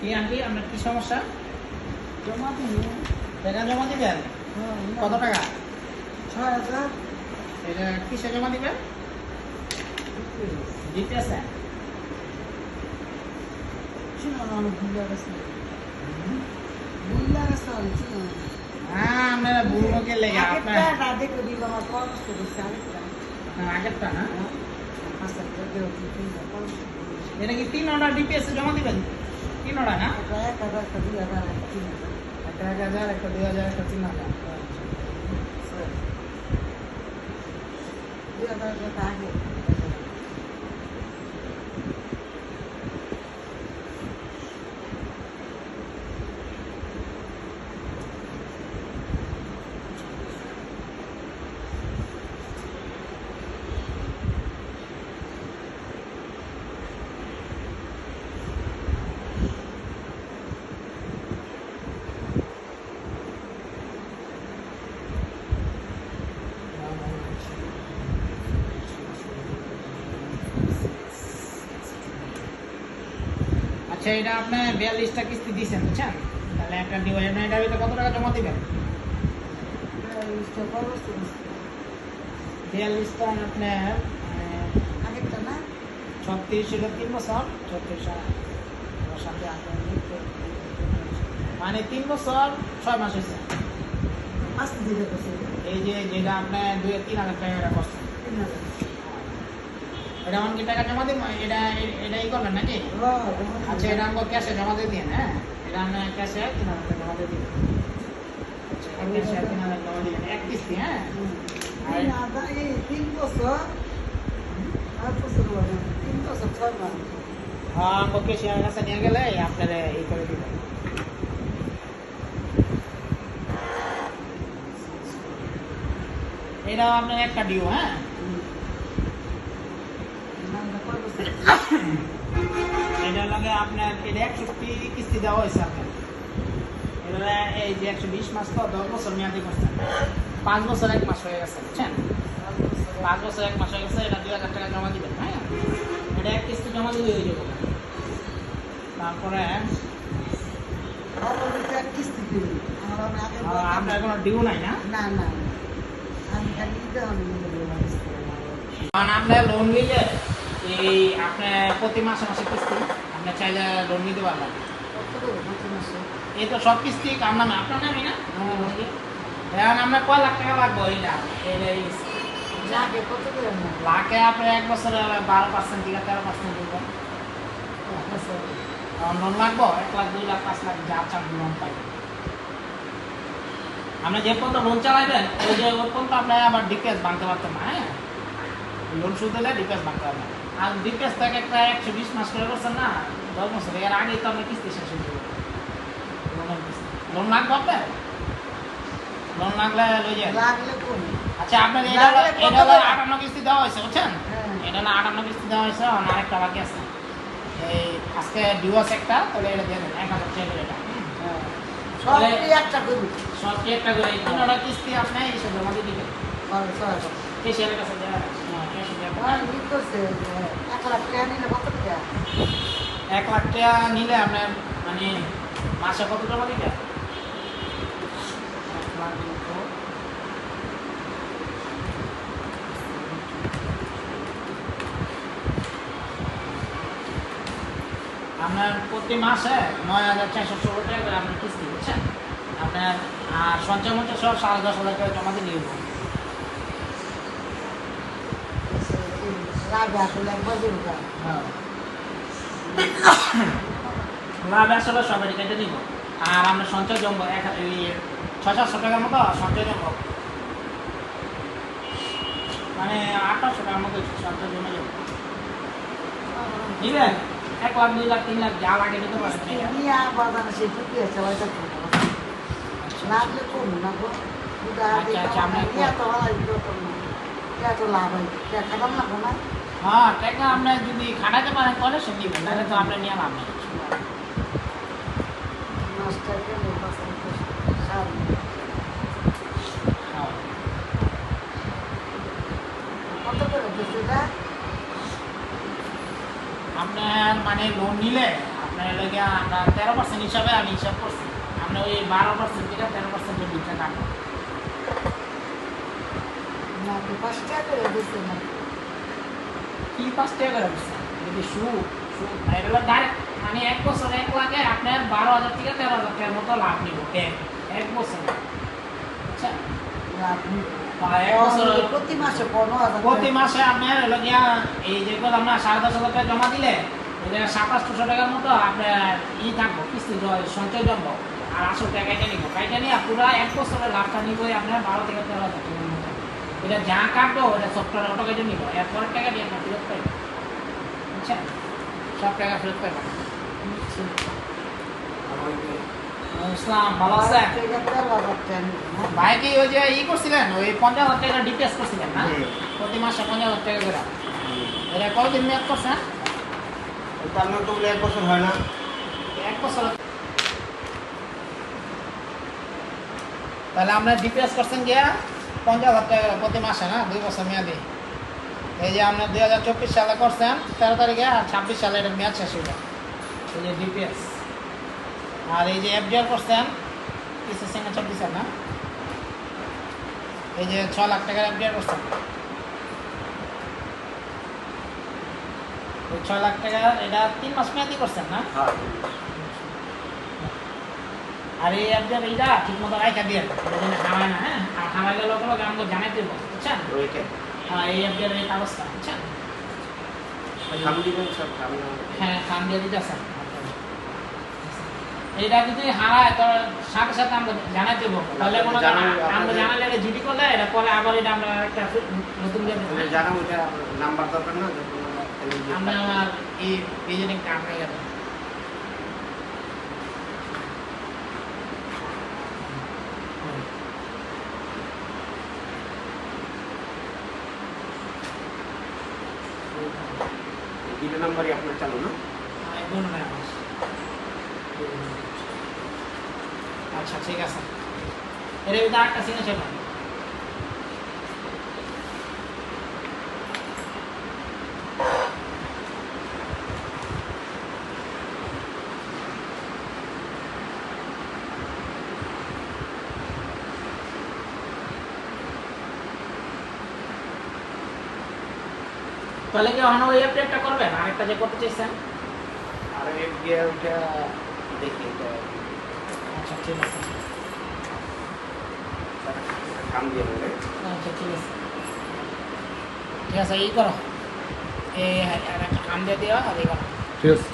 কি আন্টি আপনার কি সমস্যা? জমা দিন। টাকা জমা দিবেন? কত টাকা? ৬,০০০। এটা কিসে জমা দিবেন? জিপিএসে? হ্যাঁ আপনারা ভুল লোকের লেগে আপনার আগেরটা না? এটা কি 3 অর্ডার ডিপিএস এ জমা দিবেন? 3 অর্ডার না? একটা 1,000 একটা 2,000 একটা 3,000। আচ্ছা এটা আপনি 42টা কিস্তি দিয়েছেন বুঝছেন? তাহলে একটা ডিভাইড এটার ভিতরে কত টাকা জমা দিবেন? 42টা আপনার আগেরটা না 36 ছিল 3 বছর 36 সাথে মানে 3 বছর 6 মাস হয়েছে। আস্তে ধীরে করছে এই যে যেটা আপনার 2-3,000 টাকা এটা কষ্ট এটা অনেক টাকা জমা দিন এটাই করবেন নাকি? আচ্ছা এটা আমাকে ক্যাশে জমা দিয়ে দিন। হ্যাঁ এটা আপনি ক্যাশে 3,000 টাকা জমা দিয়ে দিন। আচ্ছা ক্যাশে 3,000 জমা দিবেন এক কিস্তি। হ্যাঁ আর 3 বছর 8 বছর 3 বছর 6 মাস হ্যাঁ আমাকে ক্যাশিয়ার কাছে নিয়ে গেলে আপনারা এই করে দিবেন। এটা আপনার একটা ডিউ। হ্যাঁ এটা লাগে আপনার এটা 160 কিস্তি দেওয়া হয়েছে আপনার। এটা এই যে 120 মাস তো 10 বছর মেয়াদি করছেন 5 বছর 1 মাস হয়ে গেছে বুঝছেন? 5 বছর 1 মাস হয়ে গেছে। এটা 2,000 টাকা জমা দিবেন। হ্যাঁ এটা এক কিস্তি জমা দিলে হয়ে যাবে। তারপরে কিস্তি দিই আপনার কোনো ডিউ নাই না? না না আমি খালি কারণ আমরা লোন নিলে এই আপনার প্রতি মাসে মাসে কিস্তি আপনি চাইলে লোন নিতে পারবেন। এই তো সব কিস্তি কার নামে? আপনার নামে না? এখন আপনার কয় লাখ টাকা লাগবে? এইটা লাখে আপনি 1 বছরে 12% থেকে 13% দিবেন। লোন লাগবো 1 লাখ 2 লাখ 5 লাখ যা চান লোন পাইবেন। আপনি যে পর্যন্ত লোন চালাইবেন ওই যে ওই পর্যন্ত আপনি আবার ডিপিএস ভাঙতে পারতেন না। হ্যাঁ লোন শুধু দিলে ডিপিএস ভাঙতে পারবেন। আর ডিপিএস থেকে একটা 120 মাস করে করছেন না 10 বছর এর আগেই তো আপনি কিস্তি শেষ হয়ে যাবে। লোন লাগবে আপনার? লোন লাগলে লই যান। আচ্ছা আপনার এটা 58 কিস্তি দেওয়া হয়েছে বুঝছেন? এটা না 58 কিস্তি দেওয়া হয়েছে আর আরেকটা বাকি আছে। এই আজকে ডিওস একটা তাহলে এটা দিয়ে দেন 1,000 টাকা এটা। সবটি একটা করে 3টা কিস্তি আপনি এসে জমা দিয়ে দিবেন। ক্যাশিয়ারের কাছে দেওয়া আছে। হ্যাঁ 1 লাখ টাকা নিলে কত টাকা? 1 লাখ টাকা নিলে আপনার মানে মাসে কত জমা দিবেন? আপনার প্রতি মাসে 9,416 টাকা করে আপনার কিস্তি বুঝছেন? আপনার সঞ্চয় মঞ্চ সব 10,500 টাকা জমা দিয়ে নিব। লাভ আসলে সবাই কেটে নিব। আর আমরা সঞ্চয় জমবো 600-700 টাকার মতো সঞ্চয় জমবো মানে 800 টাকার মতো সঞ্চয় জমে যাবো। নিবেন 1 লাখ 2 লাখ 3 লাখ যা লাগে নিতে পারেন। হ্যাঁ টাকা আপনার যদি খাটাতে পারেন তাহলে সে নিবেন তাহলে তো আপনার নিয়ে লাভ নেই। কত করে আপনার মানে লোন নিলে আপনার লেগে আমরা 13% হিসাবে আমি হিসাব করছি, আমরা ওই 12% থেকে 13% বিলটা কাটবো। না আপনি 5 টাকা করে দিচ্ছেন না। কি 5 টাকা করে দিচ্ছেন? যদি সুদ এটা হলো ডাইরেক্ট মানে 1 বছরে 1 লাখে আপনার 12,000 থেকে 13,000 টাকার মতো লাভ নিব এক বছরে। আচ্ছা, না, আপনি এক বছরে প্রতি মাসে 15,000 প্রতি মাসে আপনার হলো গিয়া এই যেগুলো আমরা 10,500 টাকা জমা দিলে এটা 700-800 টাকার মতো আপনার থাকবো, কিস্তি সঞ্চয় জমবো, আর 800 টাকা কেটে নিবো। কেটে নিয়ে পুরো 1 বছরের লাভটা নিব আপনার 12 থেকে 13,000 টাকার মতো। এটা যা কাটবো ওটা সফটওয়্যার অটো কেটে নিবো, এরপরের টাকা দিয়ে আপনার ফেরত পাইবো। বুঝছেন? সব টাকা ফেরত পাইবো। ইসলাম ভালো আছে? টাকা 13,000 টাকা নিবেন, হ্যাঁ? ভাই কি ওই যে করছিলেন ওই 50,000 টাকা ডিপিএস করছিলেন না? প্রতি মাসে 50,000 টাকা করে। এটা কতদিন মেয়াদ করছেন? তার মানে তো 1 বছর হয় না। 1 বছর। তাহলে আমরা ডিপিএস করছেন গিয়া 50,000 টাকা প্রতি মাসে না, 2 বছর মেয়াদি। এই যে আপনার 2024 সালে করছেন 13 তারিখে, আর 26 সালে এটা মেয়াদ শেষ হইল। এই যে ডিপিএস। আর এই যে এফডিআর করছেন কিছু সিগনেচার দিচ্ছেন না, এই যে 6 লাখ টাকার এফডিআর করছেন। ওই 6 লাখ টাকা এটা 3 মাস মেয়াদি করছেন না? হ্যাঁ। আর এই এফডিআর এইটা ঠিক মতো রাখা দিয়ে হারায় না, হ্যাঁ? আর হারাইলে লোক আমাকে জানাই দেব, বুঝছেন? ওইটা হ্যাঁ, এই এফডিআর এই কাগজটা, বুঝছেন? খাম দিবেন সব খাম না। হ্যাঁ, খান দিয়ে দিতে আসেন। এইটা যদি হারায় তো সাথে সাথে আমরা জানাই দেবো, তাহলে কোনো আমরা জানালে এটা জিডি করলে এটা পরে আবার এটা আমরা একটা নতুন তাহলে জানা ওইটা নাম্বার দরকার না, যখন আমরা আমার এই ভিজিটিং কার্ড হয়ে গেল। দুটো নাম্বারই আপনার চালু না? আচ্ছা, ঠিক আছে। এর ভিতরে একটা সিগনেচার পাবেন। তাহলে কি অন্য ওই আপডেটটা করবেন আরেকটা যে করতে চাইছেন? আর এক গিয়ে ওইটা দেখি এটা আচ্ছা, ঠিক আছে। খাম দিয়ে বলে। আচ্ছা, ঠিক আছে। ঠিক আছে, এই করো, এই একটা কাম দিয়ে দিও আর এই করো। ঠিক আছে।